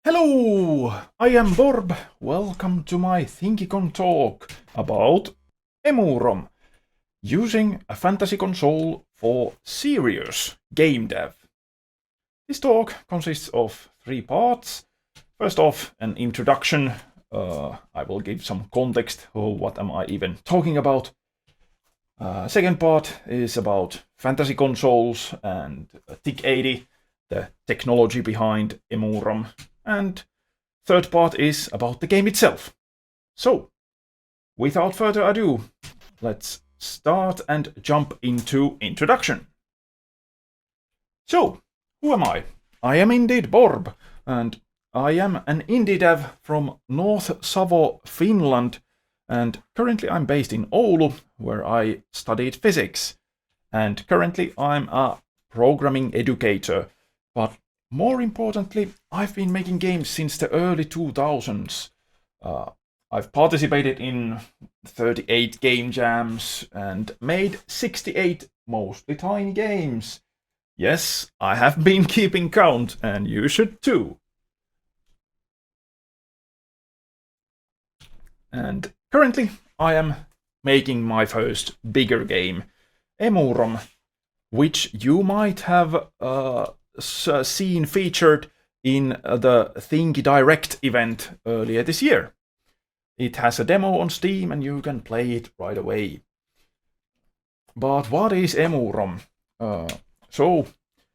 Hello, I am Borb. Welcome to my ThinkyCon talk about EMUUROM, using a fantasy console for serious game dev. This talk consists of 3 parts. First off, an introduction. I will give some context of what am I even talking about. Second part is about fantasy consoles and TIC80, the technology behind EMUUROM. And third part is about the game itself. So, without further ado, let's start and jump into introduction. So, who am I? I am indeed Borb, and I am an indie dev from North Savo, Finland, and currently I'm based in Oulu, where I studied physics. And currently I'm a programming educator, but more importantly, I've been making games since the early 2000s. I've participated in 38 game jams and made 68 mostly tiny games. Yes, I have been keeping count, and you should too. And currently, I am making my first bigger game, Emorum, which you might have seen featured in the Thinky Direct event earlier this year. It has a demo on Steam and you can play it right away. But what is EMUUROM? So,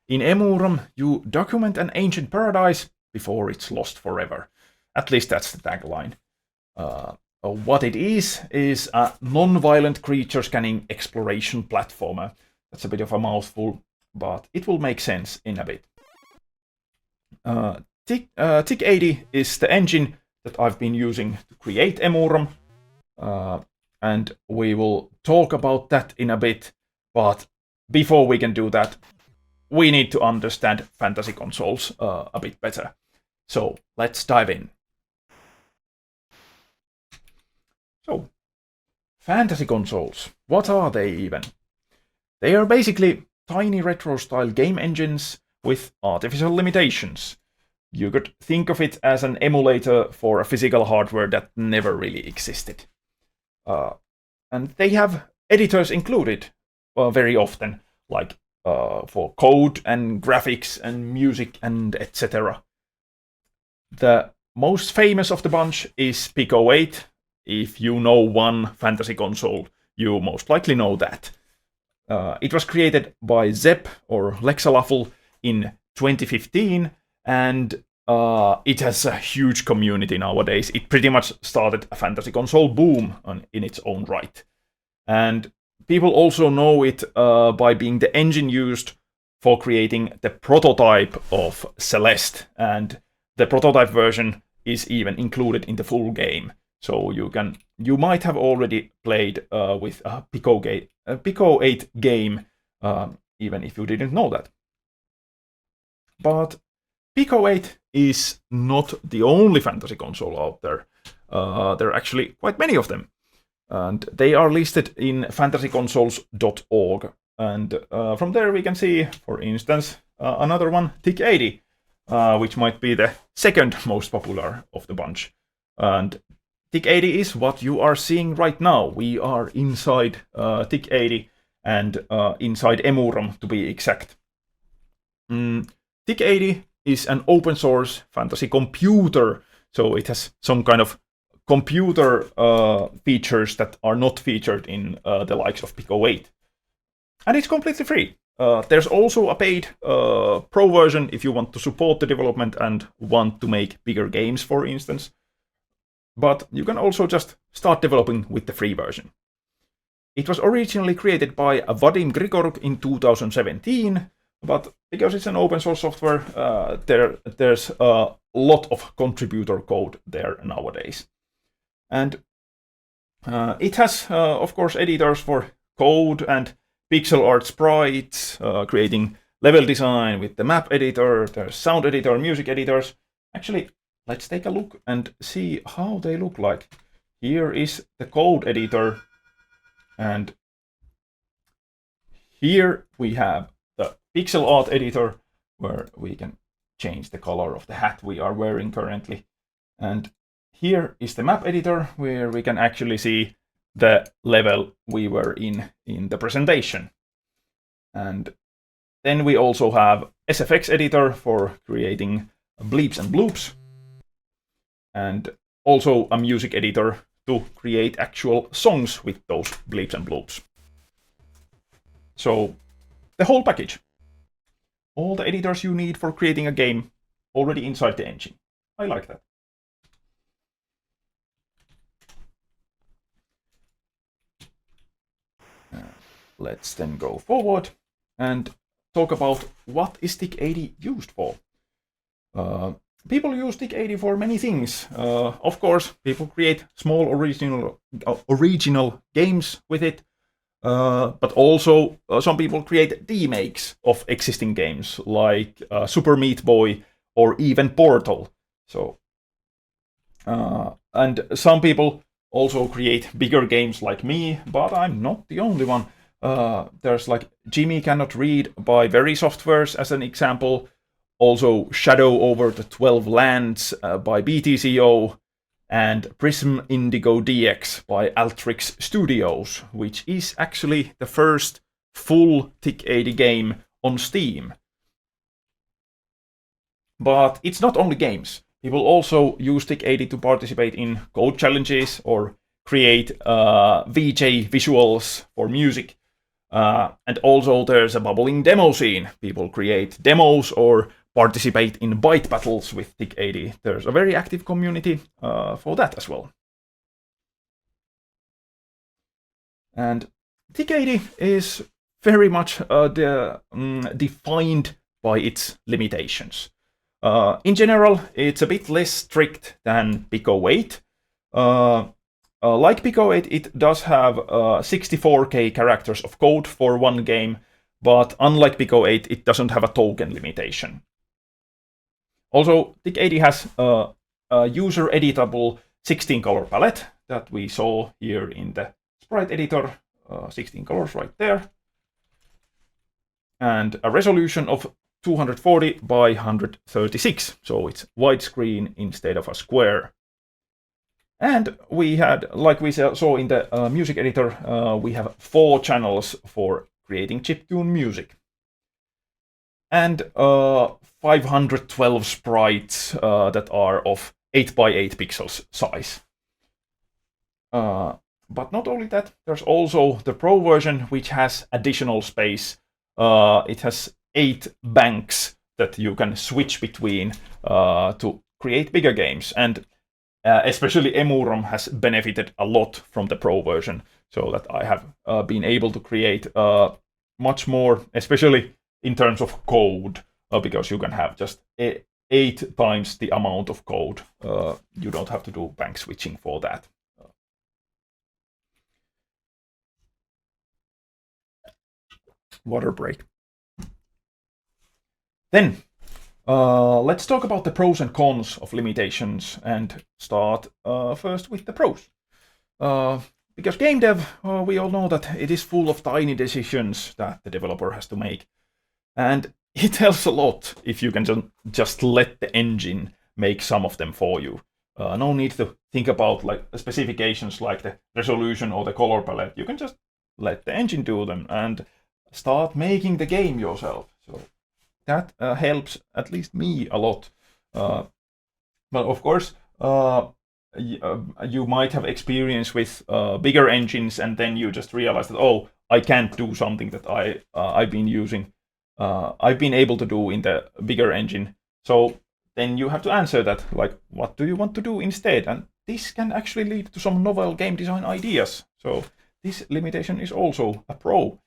in EMUUROM you document an ancient paradise before it's lost forever. At least that's the tagline. What it is a non-violent creature scanning exploration platformer. That's a bit of a mouthful, but it will make sense in a bit. TIC80 is the engine that I've been using to create EMUUROM, and we will talk about that in a bit, but before we can do that, we need to understand fantasy consoles a bit better. So, let's dive in. So, fantasy consoles, what are they even? They are basically tiny retro-style game engines with artificial limitations. You could think of it as an emulator for a physical hardware that never really existed. And they have editors included very often, like for code and graphics and music and etc. The most famous of the bunch is PIC08. If you know one fantasy console, you most likely know that. It was created by Zepp or Lexalaffle in 2015, and it has a huge community nowadays. It pretty much started a fantasy console boom in its own right. And people also know it by being the engine used for creating the prototype of Celeste, and the prototype version is even included in the full game. So you might have already played with a PIC08 game, even if you didn't know that. But PIC08 is not the only fantasy console out there. There are actually quite many of them. And they are listed in fantasyconsoles.org. And from there we can see, for instance, another one, TIC80, which might be the second most popular of the bunch. And TIC80 is what you are seeing right now. We are inside TIC80 and inside EMUUROM, to be exact. TIC80 is an open source fantasy computer, so it has some kind of computer features that are not featured in the likes of PIC08. And it's completely free. There's also a paid pro version if you want to support the development and want to make bigger games, for instance. But you can also just start developing with the free version. It was originally created by Vadim Grigoruk in 2017, but because it's an open source software, there's a lot of contributor code there nowadays. And it has, of course, editors for code and pixel art sprites, creating level design with the map editor, there's sound editor, music editors. Actually, let's take a look and see how they look like. Here is the code editor, and here we have the pixel art editor, where we can change the color of the hat we are wearing currently. And here is the map editor where we can actually see the level we were in the presentation. And then we also have SFX editor for creating bleeps and bloops, and also a music editor to create actual songs with those bleeps and bloops. So the whole package. All the editors you need for creating a game already inside the engine. I like that. Let's then go forward and talk about what is ThinkCon used for. People use ThinkCon for many things. Of course, people create small original games with it, but also some people create remakes of existing games like Super Meat Boy or even Portal. So, and some people also create bigger games like me, but I'm not the only one. There's like Jimmy Cannot Read by Very Softwares as an example. Also Shadow Over the 12 Lands by BTCO, and Prism Indigo DX by Altrix Studios, which is actually the first full ThinkCon game on Steam. But it's not only games. People also use ThinkCon to participate in code challenges or create VJ visuals for music. And also there's a bubbling demo scene. People create demos or participate in byte battles with ThinkCon. There's a very active community for that as well. And ThinkCon is very much defined by its limitations. In general, it's a bit less strict than Pico 8. Like Pico 8, it does have 64k characters of code for one game, but unlike Pico 8, it doesn't have a token limitation. Also, ThinkCon has a user-editable 16-color palette that we saw here in the sprite editor, 16 colors right there, and a resolution of 240 by 136, so it's widescreen instead of a square. And we had, like we saw in the music editor, we have 4 channels for creating chiptune music. And 512 sprites that are of 8 by 8 pixels size. But not only that, there's also the Pro version, which has additional space. It has 8 banks that you can switch between to create bigger games. And especially Emorum has benefited a lot from the Pro version, so that I have been able to create much more, especially in terms of code, because you can have just 8 times the amount of code. You don't have to do bank switching for that. Water break. Then, let's talk about the pros and cons of limitations and start first with the pros. Because game dev, we all know that it is full of tiny decisions that the developer has to make. And it helps a lot if you can just let the engine make some of them for you. No need to think about like specifications like the resolution or the color palette. You can just let the engine do them and start making the game yourself. So that helps at least me a lot. But of course, you might have experience with bigger engines, and then you just realize that, oh, I can't do something that I've been using. I've been able to do in the bigger engine. So then you have to answer that, like, what do you want to do instead? And this can actually lead to some novel game design ideas. So this limitation is also a pro.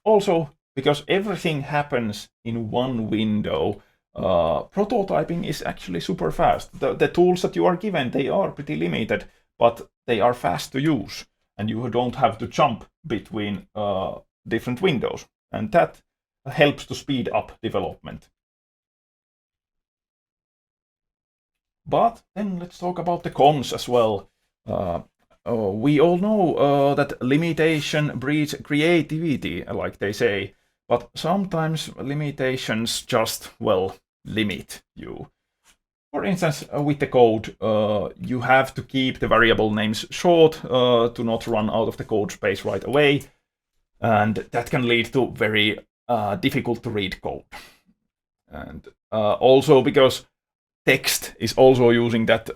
Also, because everything happens in one window, prototyping is actually super fast. The tools that you are given, they are pretty limited, but they are fast to use, and you don't have to jump between different windows. And that helps to speed up development. But then let's talk about the cons as well. We all know that limitation breeds creativity, like they say, but sometimes limitations just, well, limit you. For instance, with the code, you have to keep the variable names short to not run out of the code space right away, and that can lead to very difficult to read code. And also because text is also using that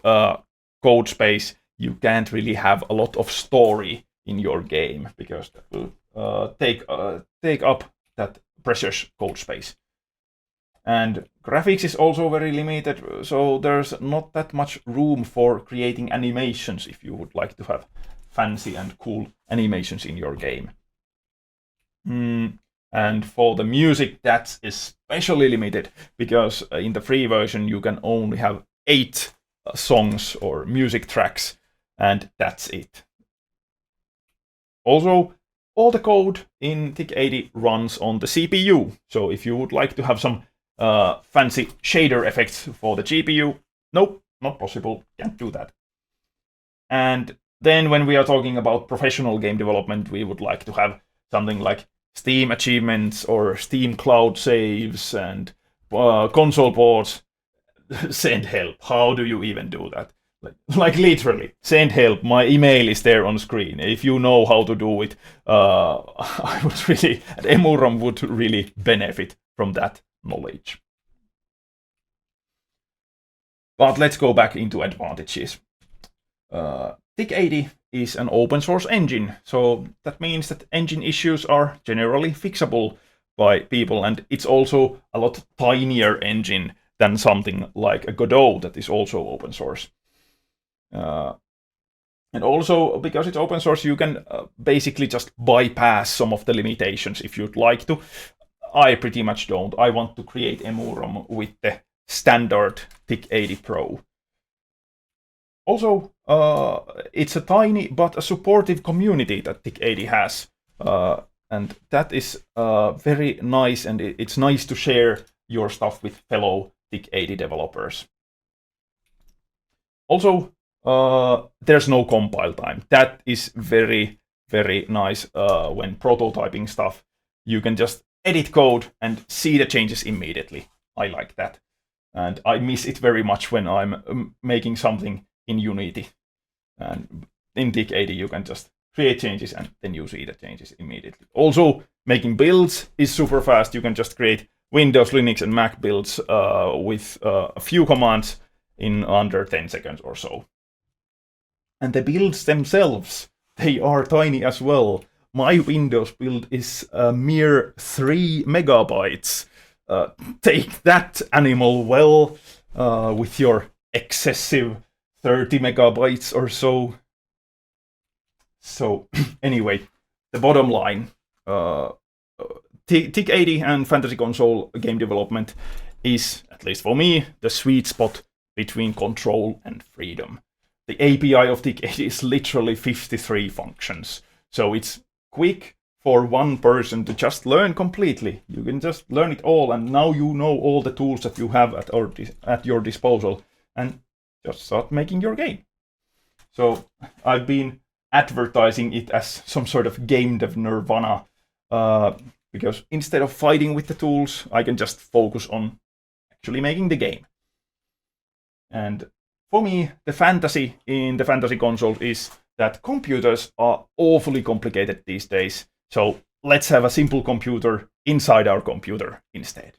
code space, you can't really have a lot of story in your game because that will take up that precious code space. And graphics is also very limited, so there's not that much room for creating animations if you would like to have fancy and cool animations in your game. And for the music, that's especially limited, because in the free version you can only have 8 songs or music tracks, and that's it. Also, all the code in Thinky runs on the CPU, so if you would like to have some fancy shader effects for the GPU, nope, not possible, can't do that. And then when we are talking about professional game development, we would like to have something like Steam achievements or Steam cloud saves and console ports. Send help. How do you even do that? Like literally, send help. My email is there on screen. If you know how to do it, I would really, and Emorum would really benefit from that knowledge. But let's go back into advantages. Thinky is an open source engine, so that means that engine issues are generally fixable by people, and it's also a lot tinier engine than something like a Godot that is also open source. And also, because it's open source, you can basically just bypass some of the limitations if you'd like to. I pretty much don't. I want to create Emorum with the standard Thinky Pro. Also, it's a tiny but a supportive community that Thinky has. And that is very nice, and it's nice to share your stuff with fellow Thinky developers. Also, there's no compile time. That is very, very nice when prototyping stuff. You can just edit code and see the changes immediately. I like that. And I miss it very much when I'm making something in Unity. And in Thinky, you can just create changes and then you see the changes immediately. Also, making builds is super fast. You can just create Windows, Linux, and Mac builds with a few commands in under 10 seconds or so. And the builds themselves, they are tiny as well. My Windows build is a mere 3 megabytes. Take that, animal, well, with your excessive 30 megabytes or so. So, anyway, the bottom line, Thinky and Fantasy Console game development is, at least for me, the sweet spot between control and freedom. The API of Thinky is literally 53 functions, so it's quick for one person to just learn completely. You can just learn it all, and now you know all the tools that you have at your disposal, and just start making your game. So I've been advertising it as some sort of game dev nirvana, because instead of fighting with the tools, I can just focus on actually making the game. And for me, the fantasy in the Fantasy Console is that computers are awfully complicated these days, so let's have a simple computer inside our computer instead.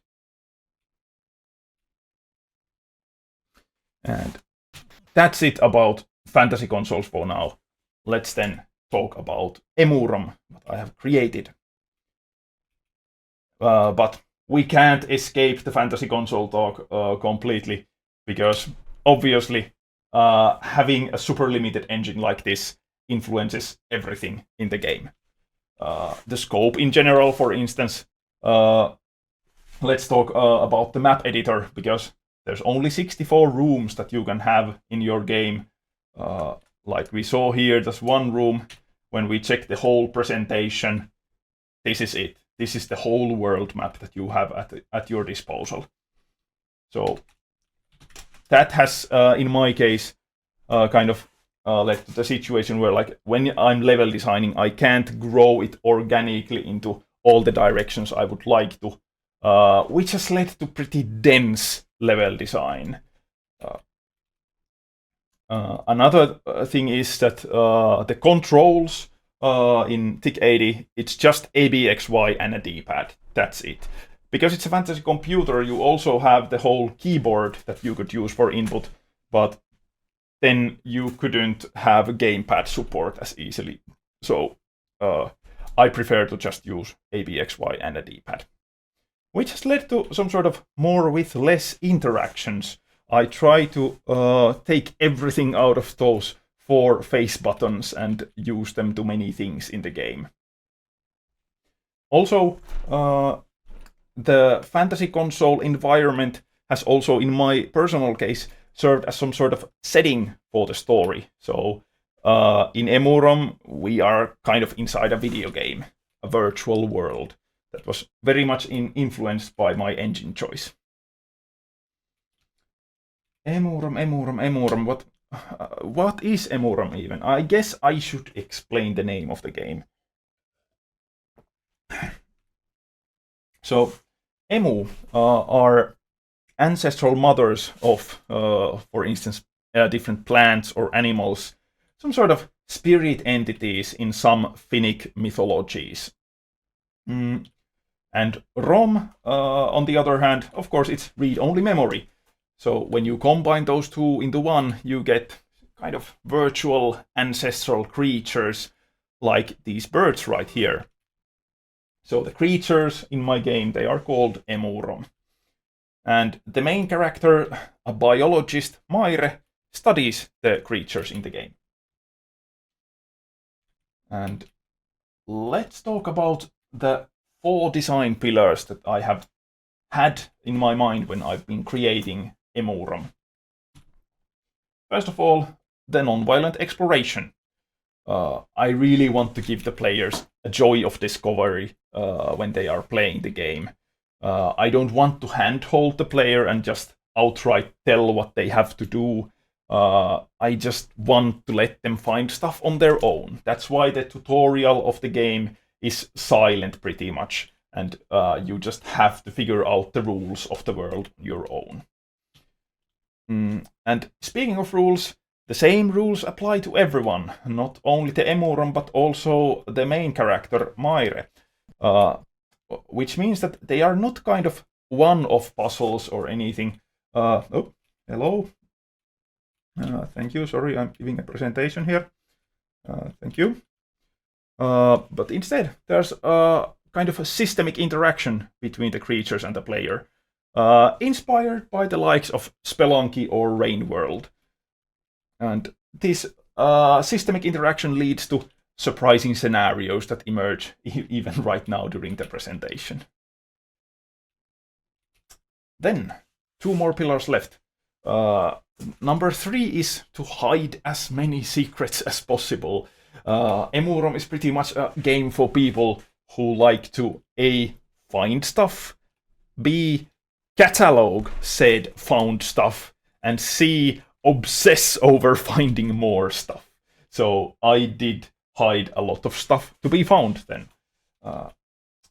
And that's it about Fantasy Consoles for now. Let's then talk about Emorum, what I have created. But we can't escape the Fantasy Console talk completely, because obviously having a super limited engine like this influences everything in the game. The scope in general, for instance. Let's talk about the map editor, because there's only 64 rooms that you can have in your game. Like we saw here, there's one room. When we check the whole presentation, this is it. This is the whole world map that you have at your disposal. So that has, in my case, kind of led to the situation where, like, when I'm level designing, I can't grow it organically into all the directions I would like to. which has led to pretty dense level design. Another thing is that the controls in ThinkCon, it's just A, B, X, Y, and a D-pad. That's it. Because it's a fantasy computer, you also have the whole keyboard that you could use for input, but then you couldn't have a gamepad support as easily. So I prefer to just use A, B, X, Y, and a D-pad. Which has led to some sort of more with less interactions. I try to take everything out of those 4 face buttons and use them to many things in the game. Also, the fantasy console environment has also, in my personal case, served as some sort of setting for the story. So in Emorum, we are kind of inside a video game, a virtual world that was very much influenced by my engine choice. Emorum. What is Emorum even? I guess I should explain the name of the game. So, Emu are ancestral mothers of, for instance, different plants or animals, some sort of spirit entities in some Finnic mythologies. And ROM, on the other hand, of course, it's read-only memory. So when you combine those two into one, you get kind of virtual ancestral creatures like these birds right here. So the creatures in my game, they are called EMUUROM. And the main character, a biologist, Maire, studies the creatures in the game. And let's talk about the 4 design pillars that I have had in my mind when I've been creating Emorum. First of all, the non-violent exploration. I really want to give the players a joy of discovery when they are playing the game. I don't want to handhold the player and just outright tell what they have to do. I just want to let them find stuff on their own. That's why the tutorial of the game is silent pretty much, and you just have to figure out the rules of the world on your own. And speaking of rules, the same rules apply to everyone, not only the Emorum, but also the main character, Maire. Which means that they are not kind of one-off puzzles or anything. Oh, hello. Thank you. Sorry, I'm giving a presentation here. Thank you. But instead, there's kind of a systemic interaction between the creatures and the player, inspired by the likes of Spelunky or Rain World. And this systemic interaction leads to surprising scenarios that emerge even right now during the presentation. Then, 2 more pillars left. Number 3 is to hide as many secrets as possible. Emorum is pretty much a game for people who like to A. find stuff, B. catalog said found stuff, and C. obsess over finding more stuff. So I did hide a lot of stuff to be found then.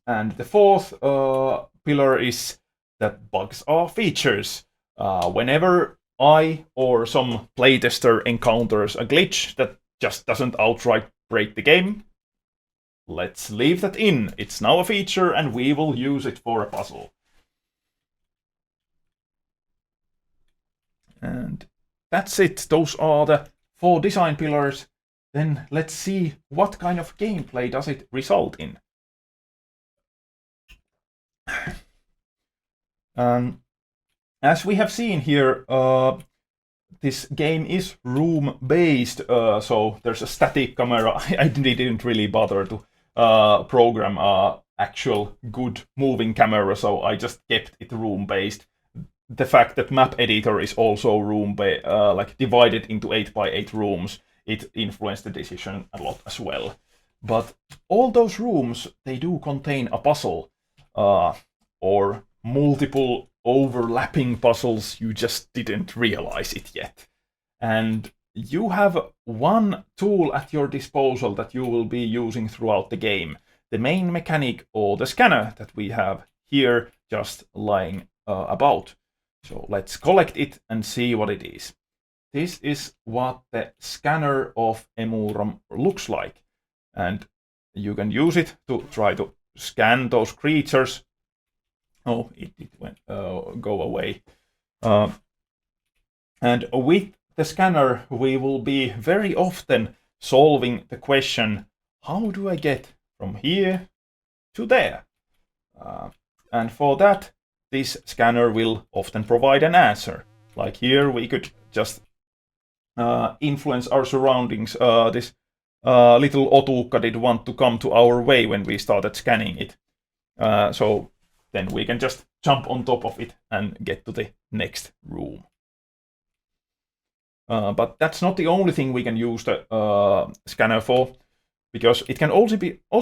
And the 4th pillar is that bugs are features. Whenever I or some playtester encounters a glitch that just doesn't outright break the game, let's leave that in. It's now a feature and we will use it for a puzzle. And that's it. Those are the 4 design pillars. Then let's see what kind of gameplay does it result in. As we have seen here, this game is room-based, so there's a static camera. I didn't really bother to program an actual good moving camera, so I just kept it room-based. The fact that map editor is also room-based, like divided into 8x8 rooms, it influenced the decision a lot as well. But all those rooms, they do contain a puzzle, or multiple overlapping puzzles, you just didn't realize it yet. And you have one tool at your disposal that you will be using throughout the game. The main mechanic, or the scanner that we have here, just lying about. So let's collect it and see what it is. This is what the scanner of Emorum looks like. And you can use it to try to scan those creatures. Oh, it went go away. And with the scanner, we will be very often solving the question, how do I get from here to there? And for that, this scanner will often provide an answer. Like here, we could just influence our surroundings. This little Otukka did want to come to our way when we started scanning it. So then we can just jump on top of it and get to the next room. But that's not the only thing we can use the scanner for, because it can also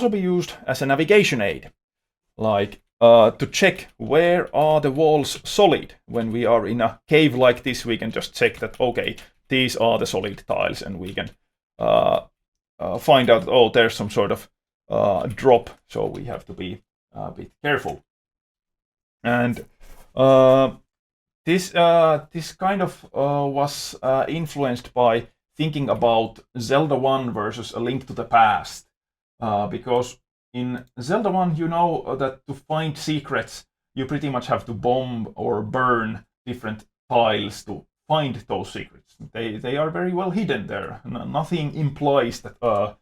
be used as a navigation aid. Like to check where are the walls solid. When we are in a cave like this, we can just check that, okay, these are the solid tiles, and we can find out, oh, there's some sort of drop, so we have to be a bit careful. And this kind of was influenced by thinking about Zelda 1 versus A Link to the Past, because in Zelda 1, you know that to find secrets, you pretty much have to bomb or burn different tiles to find those secrets. They are very well hidden there. Nothing implies that,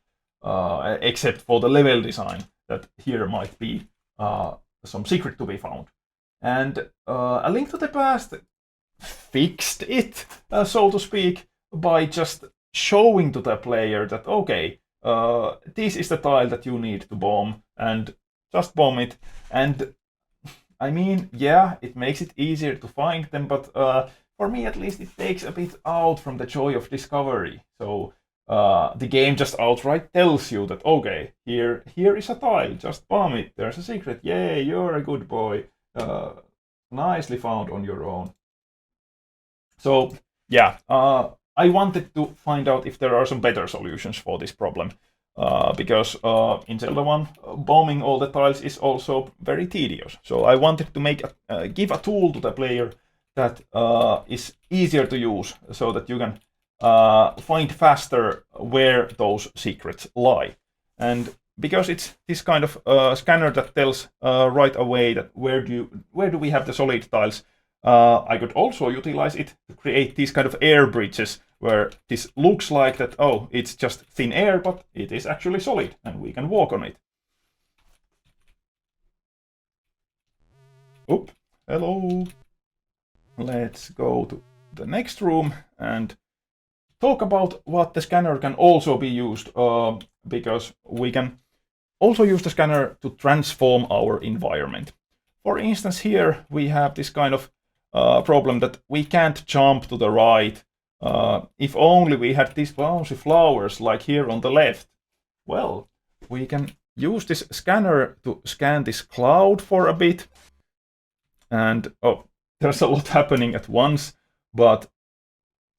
except for the level design, that here might be some secret to be found. And A Link to the Past fixed it, so to speak, by just showing to the player that, okay, this is the tile that you need to bomb, and just bomb it. And I mean, yeah, it makes it easier to find them, but for me at least, it takes a bit out from the joy of discovery. So the game just outright tells you that, okay, here is a tile, just bomb it, there's a secret, yay, you're a good boy. Nicely found on your own. So yeah, I wanted to find out if there are some better solutions for this problem, because in Zelda 1, bombing all the tiles is also very tedious. So I wanted to give a tool to the player that is easier to use, so that you can find faster where those secrets lie. And because it's this kind of scanner that tells right away that where do we have the solid tiles, I could also utilize it to create these kind of air bridges where this looks like that, oh, it's just thin air, but it is actually solid and we can walk on it. Oop, hello. Let's go to the next room and talk about what the scanner can also be used, because we can also use the scanner to transform our environment. For instance, here we have this kind of problem that we can't jump to the right. If only we had these bouncy flowers like here on the left. Well, we can use this scanner to scan this cloud for a bit. And oh, there's a lot happening at once, but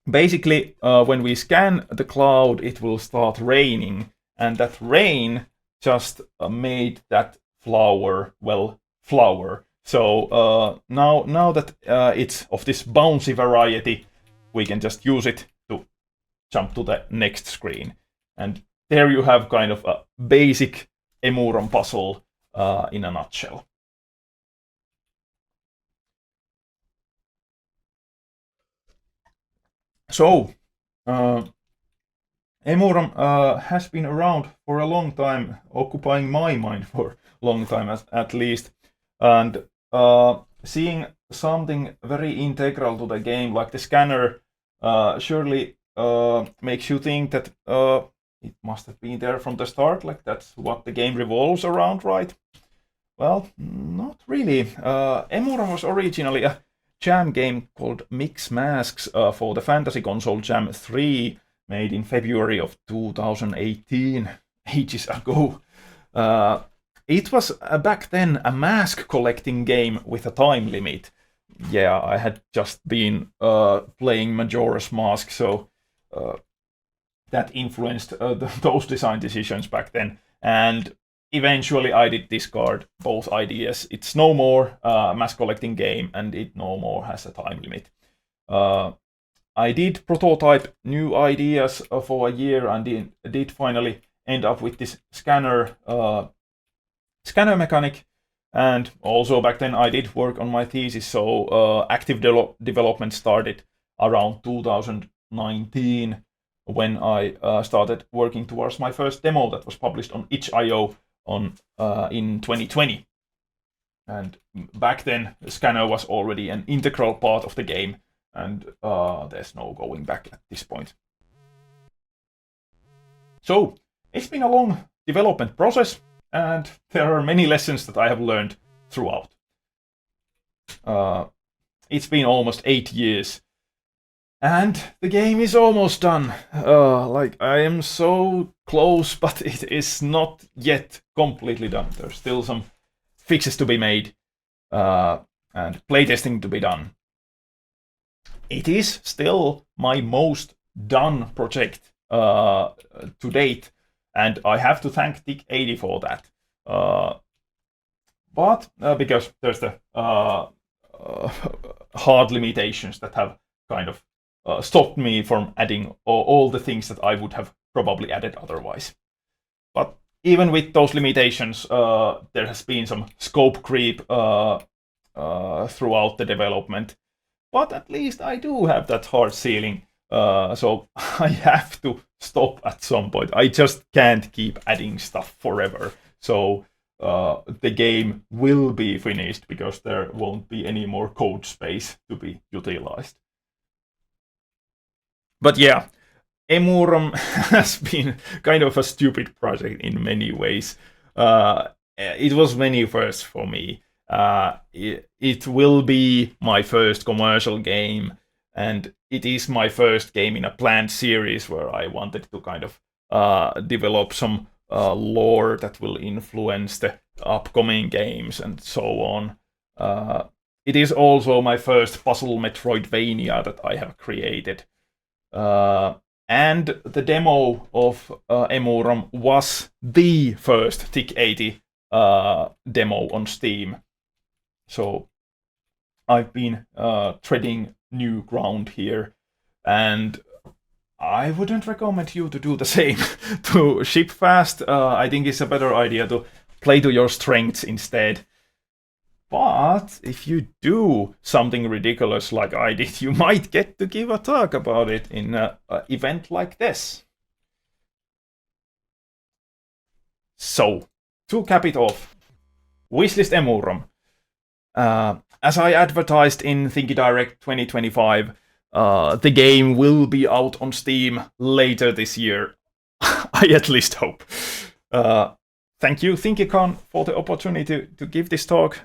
basically when we scan the cloud, it will start raining, and that rain just made that flower, well, flower. So now that it's of this bouncy variety, we can just use it to jump to the next screen. And there you have kind of a basic Emorum puzzle in a nutshell. So, Emorum has been around for a long time, occupying my mind for a long time at least. And seeing something very integral to the game, like the scanner, surely makes you think that it must have been there from the start, like that's what the game revolves around, right? Well, not really. Emorum was originally a jam game called Mix Masks for the Fantasy Console Jam 3, made in February of 2018, ages ago. It was back then a mask collecting game with a time limit. Yeah, I had just been playing Majora's Mask, so that influenced those design decisions back then. And eventually I did discard both ideas. It's no more a mass collecting game, and it no more has a time limit. I did prototype new ideas for a year, and did finally end up with this scanner mechanic. And also back then I did work on my thesis, so active development started around 2019 when I started working towards my first demo that was published on itch.io in 2020. And back then, scanner was already an integral part of the game, and there's no going back at this point. So it's been a long development process, and there are many lessons that I have learned throughout. It's been almost 8 years, and the game is almost done. Like, I am so close, but it is not yet completely done. There's still some fixes to be made, and playtesting to be done. It is still my most done project to date, and I have to thank Thinky for that. But because there's the hard limitations that have kind of stopped me from adding all the things that I would have probably added otherwise. But even with those limitations, there has been some scope creep throughout the development. But at least I do have that hard ceiling, so I have to stop at some point. I just can't keep adding stuff forever. So the game will be finished because there won't be any more code space to be utilized. But yeah, Emorum has been kind of a stupid project in many ways. It was many firsts for me. It will be my first commercial game, and it is my first game in a planned series where I wanted to kind of develop some lore that will influence the upcoming games and so on. It is also my first puzzle Metroidvania that I have created. And the demo of Emorum was the first TIC80 demo on Steam. So I've been treading new ground here, and I wouldn't recommend you to do the same. To ship fast, I think it's a better idea to play to your strengths instead. But if you do something ridiculous like I did, you might get to give a talk about it in an event like this. So, to cap it off, wishlist Emorum. As I advertised in Thinky Direct 2025, the game will be out on Steam later this year. I at least hope. Thank you, ThinkyCon, for the opportunity to give this talk.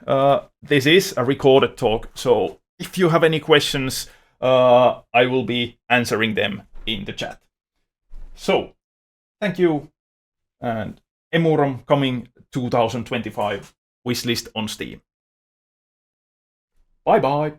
This is a recorded talk, so if you have any questions, I will be answering them in the chat. So, thank you, and Emorum coming 2025, wishlist on Steam. Bye bye.